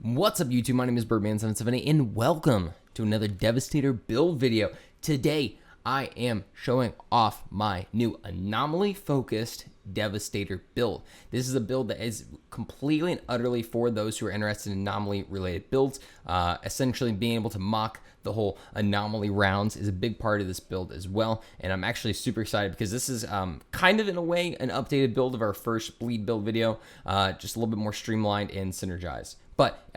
What's up YouTube, my name is Birdman778 and welcome to another Devastator build video. Today I am showing off my new anomaly focused Devastator build. This is a build that is completely and utterly for those who are interested in anomaly related builds. Essentially being able to mock the whole anomaly rounds is a big part of this build as well, and I'm actually super excited because this is kind of in a way an updated build of our first bleed build video, just a little bit more streamlined and synergized. But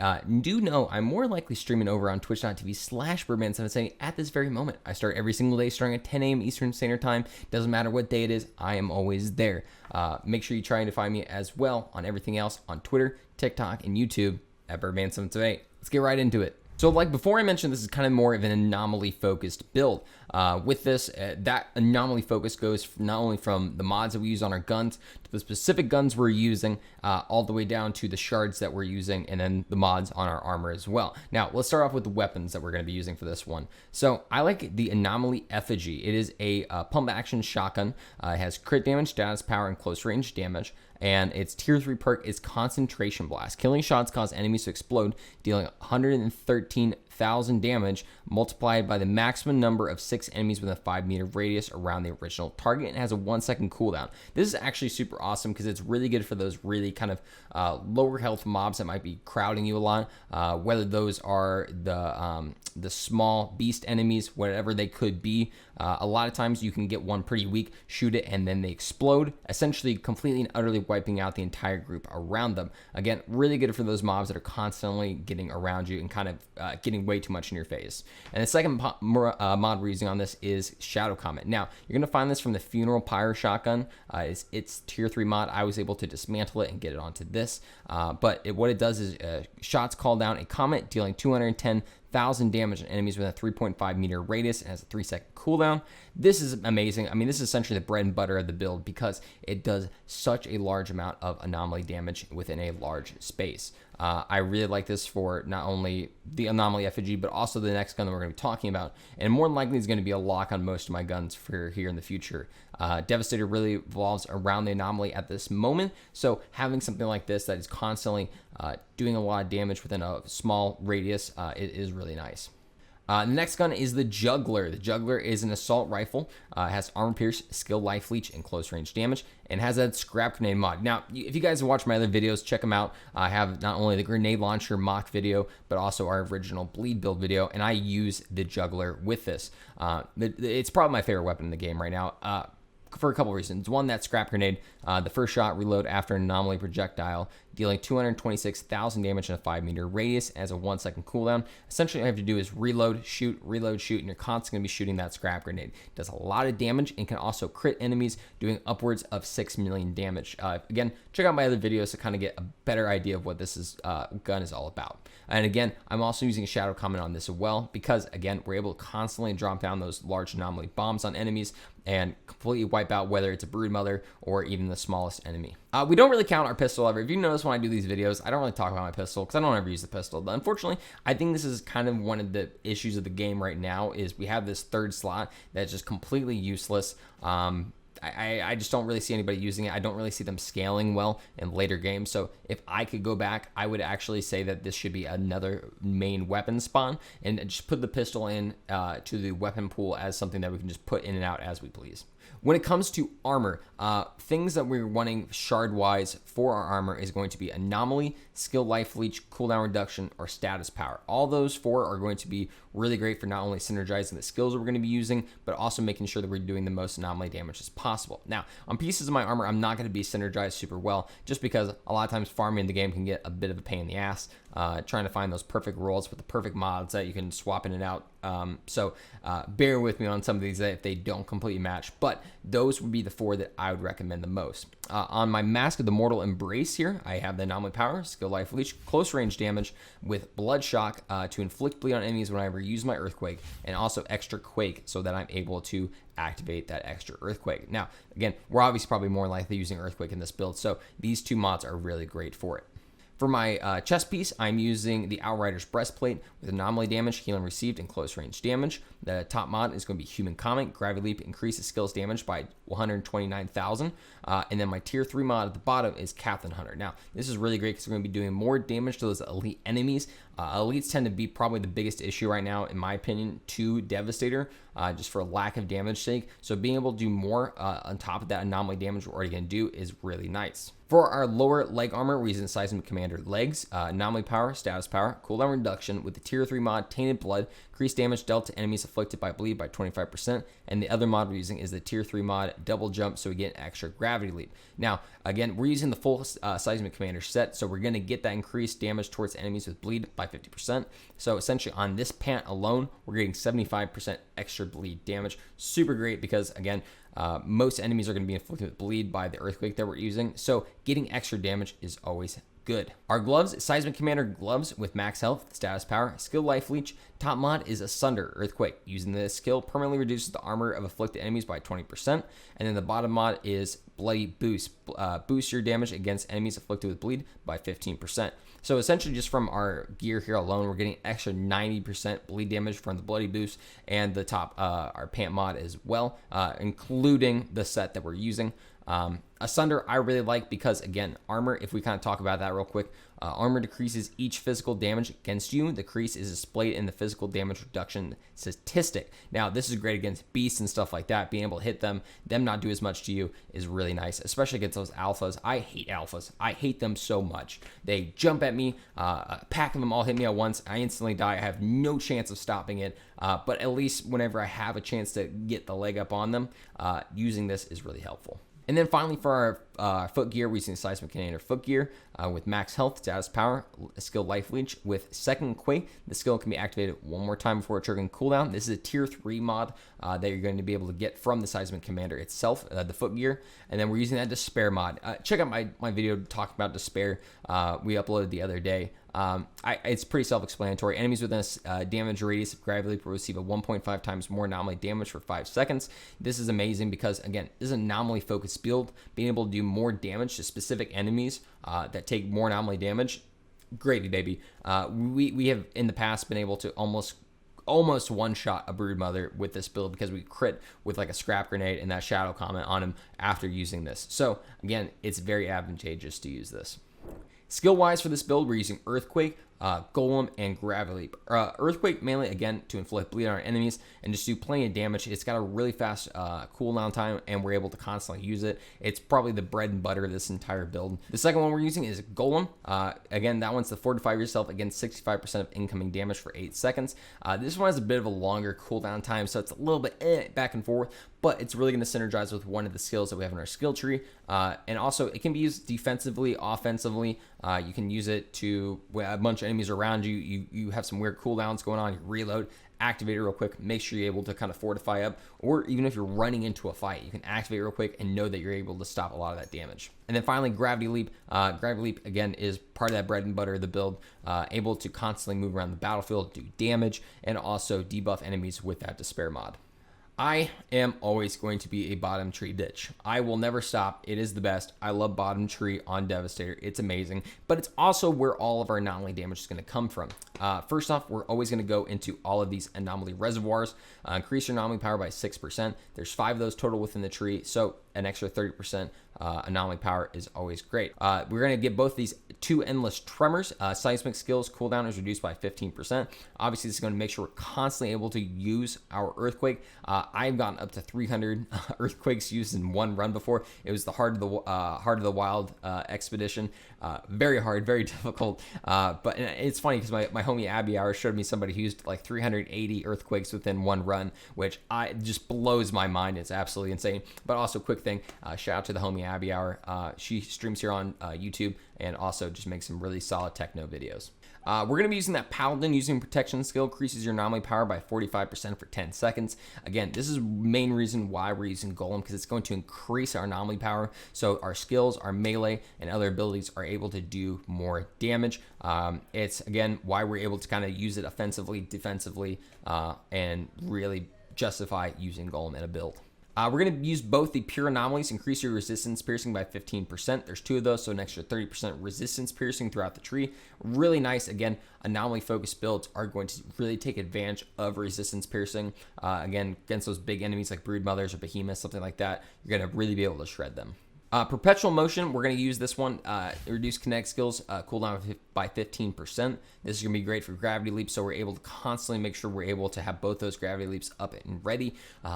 do know I'm more likely streaming over on twitch.tv/Birdman778 at this very moment. I start every single day starting at 10 a.m. Eastern Standard Time. Doesn't matter what day it is, I am always there. Make sure you're trying to find me as well on everything else on Twitter, TikTok, and YouTube at Birdman778. Let's get right into it. So like before I mentioned, this is kind of more of an anomaly focused build. With this, that anomaly focus goes not only from the mods that we use on our guns to the specific guns we're using, all the way down to the shards that we're using, and then the mods on our armor as well. Now let's start off with the weapons that we're going to be using for this one. So I like the Anomaly Effigy. It is a pump action shotgun. It has crit damage, status power, and close range damage. And its tier 3 perk is Concentration Blast. Killing shots cause enemies to explode, dealing 113,000 damage multiplied by the maximum number of 6 enemies within a 5-meter radius around the original target, and has a 1-second cooldown. This is actually super awesome because it's really good for those really kind of lower health mobs that might be crowding you a lot, whether those are the small beast enemies, whatever they could be. A lot of times you can get one pretty weak, shoot it, and then they explode, essentially completely and utterly wiping out the entire group around them. Again, really good for those mobs that are constantly getting around you and kind of getting way too much in your face. And the second mod we're using on this is Shadow Comet. Now, you're going to find this from the Funeral Pyre Shotgun. It's tier 3 mod. I was able to dismantle it and get it onto this. But what it does is shots call down a comet, dealing 210,000 damage on enemies with a 3.5 meter radius, and has a 3-second cooldown. This is amazing. I mean, this is essentially the bread and butter of the build because it does such a large amount of anomaly damage within a large space. I really like this for not only the Anomaly Effigy, but also the next gun that we're going to be talking about, and more than likely is going to be a lock on most of my guns for here in the future. Devastator really revolves around the anomaly at this moment, so having something like this that is constantly doing a lot of damage within a small radius, it is really nice. The next gun is the Juggler. The Juggler is an assault rifle. It has armor pierce, skill life leech, and close range damage, and has that scrap grenade mod. Now, if you guys have watched my other videos, check them out. I have not only the grenade launcher mock video, but also our original bleed build video, and I use the Juggler with this. It's probably my favorite weapon in the game right now. For a couple reasons. One, that scrap grenade, the first shot reload after an anomaly projectile, dealing 226,000 damage in a 5-meter radius, as a 1-second cooldown. Essentially, all you have to do is reload, shoot, and you're constantly going to be shooting that scrap grenade. It does a lot of damage and can also crit enemies, doing upwards of 6 million damage. Again, check out my other videos to kind of get a better idea of what this gun is all about. And again, I'm also using a Shadow Comet on this as well because, again, we're able to constantly drop down those large anomaly bombs on enemies and completely wipe out whether it's a Broodmother or even the smallest enemy. We don't really count our pistol ever. If you notice when I do these videos, I don't really talk about my pistol because I don't ever use the pistol. But unfortunately, I think this is kind of one of the issues of the game right now is we have this third slot that's just completely useless. I just don't really see anybody using it. I don't really see them scaling well in later games. So if I could go back, I would actually say that this should be another main weapon spawn and just put the pistol in to the weapon pool as something that we can just put in and out as we please. When it comes to armor, things that we're wanting shard-wise for our armor is going to be Anomaly, Skill Life Leech, Cooldown Reduction, or Status Power. All those 4 are going to be really great for not only synergizing the skills we're going to be using, but also making sure that we're doing the most anomaly damage as possible. Now, on pieces of my armor, I'm not going to be synergized super well, just because a lot of times farming in the game can get a bit of a pain in the ass, trying to find those perfect rolls with the perfect mods that you can swap in and out. So bear with me on some of these if they don't completely match, but those would be the 4 that I would recommend the most. On my Mask of the Mortal Embrace here, I have the Anomaly Power, Skill Life Leech, Close Range Damage with Blood Shock to inflict bleed on enemies whenever I use my Earthquake, and also Extra Quake so that I'm able to activate that extra Earthquake. Now, again, we're obviously probably more likely using Earthquake in this build, so these 2 mods are really great for it. For my chest piece, I'm using the Outriders breastplate with anomaly damage, healing received, and close range damage. The top mod is going to be Human Comet. Gravity Leap increases skills damage by 129,000. And then my tier 3 mod at the bottom is Captain Hunter. Now, this is really great because we're going to be doing more damage to those elite enemies. Elites tend to be probably the biggest issue right now, in my opinion, to Devastator, just for lack of damage sake. So being able to do more on top of that anomaly damage we're already going to do is really nice. For our lower leg armor, we're using Seismic Commander legs, anomaly power, status power, cooldown reduction with the tier 3 mod, Tainted Blood, increase damage dealt to enemies afflicted by bleed by 25%. And the other mod we're using is the tier 3 mod, double jump, so we get an extra gravity leap. Now, again, we're using the full Seismic Commander set, so we're going to get that increased damage towards enemies with bleed by 50%. So essentially on this pant alone, we're getting 75% extra bleed damage. Super great because, again, most enemies are going to be inflicted with bleed by the earthquake that we're using, so getting extra damage is always good. Our gloves, Seismic Commander gloves with max health, status power, skill life leech. Top mod is Asunder Earthquake. Using this skill permanently reduces the armor of afflicted enemies by 20%. And then the bottom mod is Bloody Boost. Boost your damage against enemies afflicted with bleed by 15%. So essentially just from our gear here alone, we're getting extra 90% bleed damage from the Bloody Boost and the top, our pant mod as well, including the set that we're using. Asunder I really like because, again, armor, if we kind of talk about that real quick, armor decreases each physical damage against you. The decrease is displayed in the physical damage reduction statistic. Now, this is great against beasts and stuff like that. Being able to hit them not do as much to you is really nice, especially against those alphas. I hate alphas. I hate them so much. They jump at me, a pack of them all hit me at once. I instantly die. I have no chance of stopping it, but at least whenever I have a chance to get the leg up on them, using this is really helpful. And then finally for our foot gear, we're using Seismic Commander foot gear with max health, status power, skill life leech with second quake. The skill can be activated one more time before triggering cooldown. This is a tier 3 mod that you're going to be able to get from the Seismic Commander itself, the foot gear. And then we're using that Despair mod. Check out my video talking about Despair we uploaded the other day. It's pretty self-explanatory. Enemies within a damage radius of gravity leap will receive a 1.5 times more anomaly damage for 5 seconds. This is amazing because, again, this is an anomaly focused build. Being able to do more damage to specific enemies that take more anomaly damage, gravy, baby. We have in the past been able to almost one-shot a Broodmother with this build because we crit with like a scrap grenade and that shadow comment on him after using this. So again, it's very advantageous to use this. Skill-wise for this build, we're using Earthquake, Golem, and Gravity Leap. Earthquake mainly, again, to inflict bleed on our enemies and just do plenty of damage. It's got a really fast cooldown time, and we're able to constantly use it. It's probably the bread and butter of this entire build. The second one we're using is Golem. Again, that one's to fortify yourself against 65% of incoming damage for 8 seconds. This one has a bit of a longer cooldown time, so it's a little bit back and forth, but it's really going to synergize with one of the skills that we have in our skill tree. And also, it can be used defensively, offensively. You can use it to a bunch of enemies around you. You have some weird cooldowns going on. You reload, activate it real quick, make sure you're able to kind of fortify up. Or even if you're running into a fight, you can activate it real quick and know that you're able to stop a lot of that damage. And then finally, Gravity Leap. Gravity Leap, again, is part of that bread and butter of the build. Able to constantly move around the battlefield, do damage, and also debuff enemies with that Despair mod. I am always going to be a bottom tree bitch. I will never stop. It is the best. I love bottom tree on Devastator. It's amazing, but it's also where all of our anomaly damage is going to come from. First off, we're always going to go into all of these anomaly reservoirs. Increase your anomaly power by 6%. There's 5 of those total within the tree, so an extra 30% anomaly power is always great. We're going to get both these 2 endless tremors. Seismic skills cooldown is reduced by 15%. Obviously, this is going to make sure we're constantly able to use our earthquake. I've gotten up to 300 earthquakes used in one run before. It was the Heart of the Wild expedition. Very hard, very difficult. But it's funny because my homie Abby Hour showed me somebody who used like 380 earthquakes within one run, which just blows my mind. It's absolutely insane. But also, quick thing, shout out to the homie Abby Hour. She streams here on YouTube and also just makes some really solid techno videos. We're going to be using that Paladin. Using protection skill increases your anomaly power by 45% for 10 seconds. Again, this is the main reason why we're using Golem, because it's going to increase our anomaly power. So our skills, our melee, and other abilities are able to do more damage. It's, again, why we're able to kind of use it offensively, defensively, and really justify using Golem in a build. We're going to use both the pure anomalies, increase your resistance piercing by 15%. There's 2 of those, so an extra 30% resistance piercing throughout the tree. Really nice. Again, anomaly focused builds are going to really take advantage of resistance piercing. Again, against those big enemies like brood mothers or behemoths, something like that, you're going to really be able to shred them. Perpetual motion, we're going to use this one, reduce kinetic skills cooldown by 15%. This is going to be great for gravity leaps, so we're able to constantly make sure we're able to have both those gravity leaps up and ready,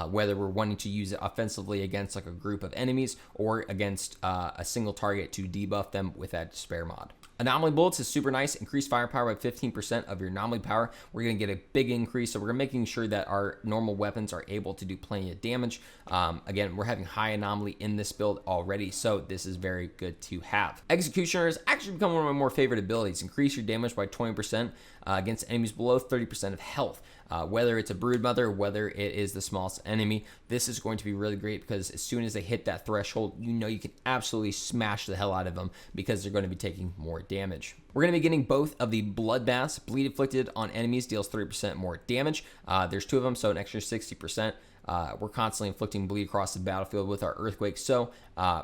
whether we're wanting to use it offensively against like a group of enemies or against a single target to debuff them with that despair mod. Anomaly bullets is super nice. Increase firepower by 15% of your anomaly power. We're going to get a big increase, so we're making sure that our normal weapons are able to do plenty of damage. Again, we're having high anomaly in this build already, so this is very good to have. Executioner has actually become one of my more favorite abilities. Increase your damage by 20% against enemies below 30% of health. Whether it's a brood mother or whether it is the smallest enemy, this is going to be really great because as soon as they hit that threshold, you know you can absolutely smash the hell out of them because they're going to be taking more damage. We're going to be getting both of the bloodbaths. Bleed inflicted on enemies deals 30% more damage. There's 2 of them, so an extra 60%. We're constantly inflicting bleed across the battlefield with our earthquake, so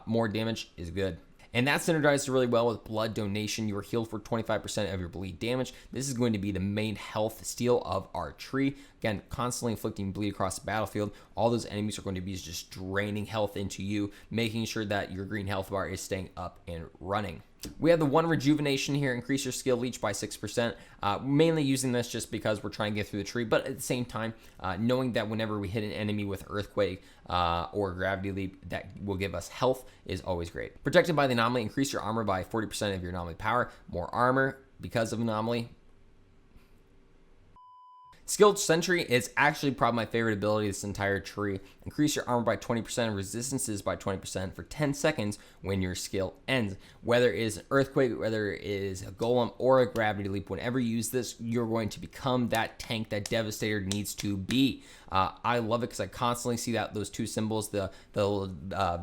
more damage is good. And that synergizes really well with blood donation. You are healed for 25% of your bleed damage. This is going to be the main health steal of our tree. Again, constantly inflicting bleed across the battlefield. All those enemies are going to be just draining health into you, making sure that your green health bar is staying up and running. We have the 1 rejuvenation here, increase your skill leech by 6%. Mainly using this just because we're trying to get through the tree, but at the same time, knowing that whenever we hit an enemy with earthquake or gravity leap, that will give us health is always great. Protected by the anomaly, increase your armor by 40% of your anomaly power. More armor because of anomaly. Skilled Sentry is actually probably my favorite ability of this entire tree. Increase your armor by 20% and resistances by 20% for 10 seconds when your skill ends. Whether it is an earthquake, whether it is a golem or a gravity leap, whenever you use this, you're going to become that tank that Devastator needs to be. I love it because I constantly see that those 2 symbols, the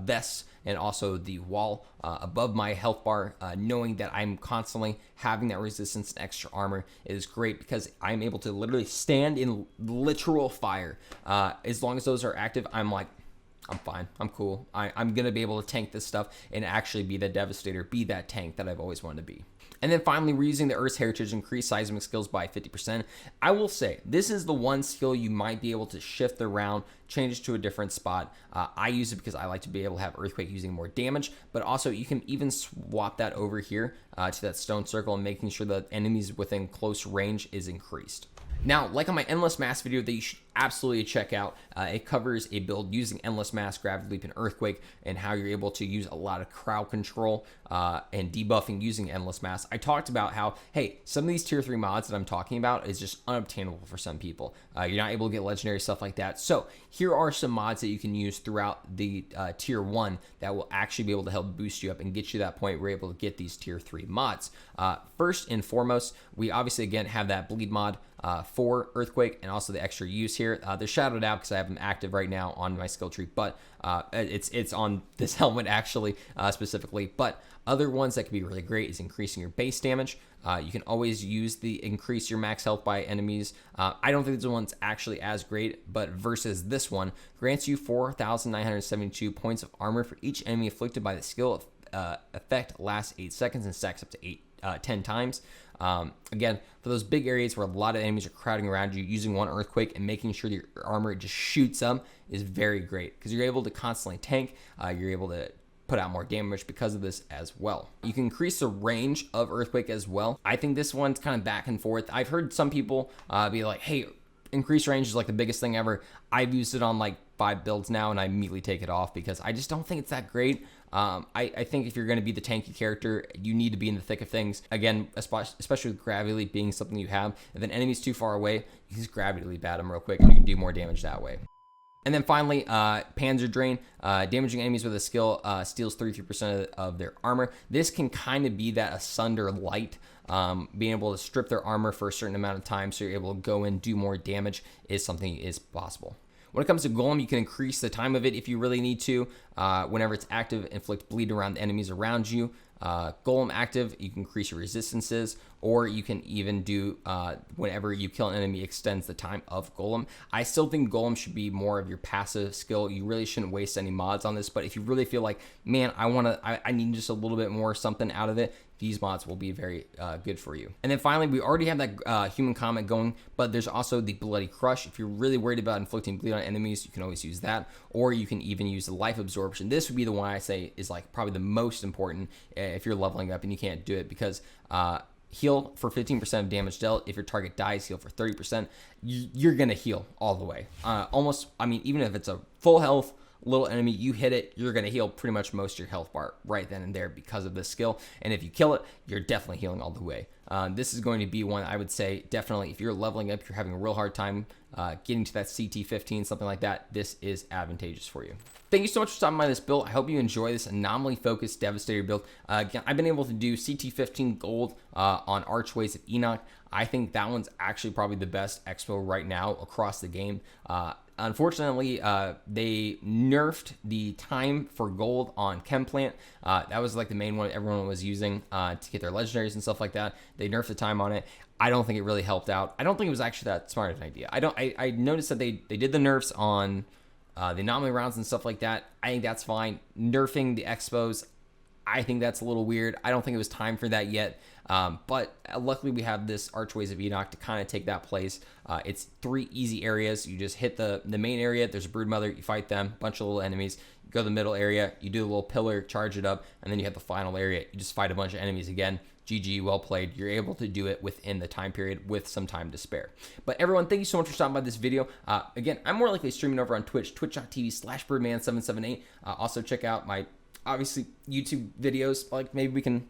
vests and also the wall above my health bar, knowing that I'm constantly having that resistance and extra armor is great because I'm able to literally stand in literal fire. As long as those are active, I'm like, I'm fine. I'm cool. I'm going to be able to tank this stuff and actually be the Devastator, be that tank that I've always wanted to be. And then finally, we're using the Earth's Heritage to increase seismic skills by 50%. I will say, this is the one skill you might be able to shift around, change it to a different spot. I use it because I like to be able to have Earthquake using more damage, but also you can even swap that over here to that stone circle and making sure that enemies within close range is increased. Now, like on my Endless Mass video that you should absolutely check out, it covers a build using Endless Mass, Gravity Leap, and Earthquake, and how you're able to use a lot of crowd control and debuffing using Endless Mass. I talked about how, hey, some of these tier 3 mods that I'm talking about is just unobtainable for some people. You're not able to get legendary stuff like that. So here are some mods that you can use throughout the tier 1 that will actually be able to help boost you up and get you to that point where you're able to get these tier 3 mods. First and foremost, we obviously again have that bleed mod for Earthquake and also the extra use here. They're shadowed out because I have them active right now on my skill tree, but it's on this helmet actually specifically. But other ones that can be really great is increasing your base damage. You can always use the increase your max health by enemies. I don't think this one's actually as great, but versus this one, grants you 4,972 points of armor for each enemy afflicted by the skill effect lasts 8 seconds and stacks up to 10 times. Again, for those big areas where a lot of enemies are crowding around you, using one Earthquake and making sure that your armor just shoots up is very great because you're able to constantly tank. You're able to put out more damage because of this as well. You can increase the range of Earthquake as well. I think this one's kind of back and forth. I've heard some people be like, hey, increased range is like the biggest thing ever. I've used it on like 5 builds now and I immediately take it off because I just don't think it's that great. I think if you're going to be the tanky character, you need to be in the thick of things. Again, especially with Gravity Leap being something you have. If an enemy's too far away, you can just Gravity Leap at them real quick and you can do more damage that way. And then finally, Panzer Drain, damaging enemies with a skill steals 33% of their armor. This can kind of be that Asunder light, being able to strip their armor for a certain amount of time so you're able to go in, do more damage is something is possible. When it comes to Golem, you can increase the time of it if you really need to. Whenever it's active, inflict bleed around the enemies around you. Golem active, you can increase your resistances, or you can even do whenever you kill an enemy extends the time of Golem. I still think Golem should be more of your passive skill. You really shouldn't waste any mods on this, but if you really feel like, man, I need just a little bit more something out of it, these mods will be very good for you. And then finally, we already have that human comment going, but there's also the Bloody Crush. If you're really worried about inflicting bleed on enemies, you can always use that, or you can even use the Life Absorption. This would be the one I say is like probably the most important if you're leveling up and you can't do it, because heal for 15% of damage dealt. If your target dies, heal for 30%. You're gonna heal all the way. Almost, I mean, even if it's a full health little enemy, you hit it, you're going to heal pretty much most of your health bar right then and there because of this skill. And if you kill it, you're definitely healing all the way. This is going to be one I would say definitely if you're leveling up, you're having a real hard time getting to that Ct15, something like that, this is advantageous for you. Thank you so much for stopping by this build. I hope you enjoy this anomaly focused Devastator build. Again, I've been able to do Ct15 gold on Archways of Enoch. I think that one's actually probably the best expo right now across the game. Unfortunately, they nerfed the time for gold on Chem Plant. That was like the main one everyone was using to get their legendaries and stuff like that. They nerfed the time on it. I don't think it really helped out. I don't think it was actually that smart of an idea. I noticed that they did the nerfs on the anomaly rounds and stuff like that. I think that's fine. Nerfing the expos, I think that's a little weird. I don't think it was time for that yet. But luckily we have this Archways of Enoch to kind of take that place. It's 3 easy areas. You just hit the main area. There's a Broodmother. You fight them. Bunch of little enemies. You go to the middle area. You do a little pillar, charge it up, and then you have the final area. You just fight a bunch of enemies again. GG, well played. You're able to do it within the time period with some time to spare. But everyone, thank you so much for stopping by this video. Again, I'm more likely streaming over on Twitch, twitch.tv/birdman778. Also check out my obviously YouTube videos. Like maybe we can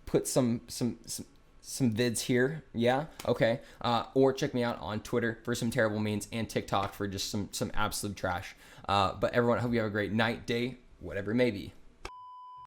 put some vids here. Yeah, okay. Or check me out on Twitter for some terrible memes and TikTok for just some absolute trash. But everyone, I hope you have a great night, day, whatever it may be.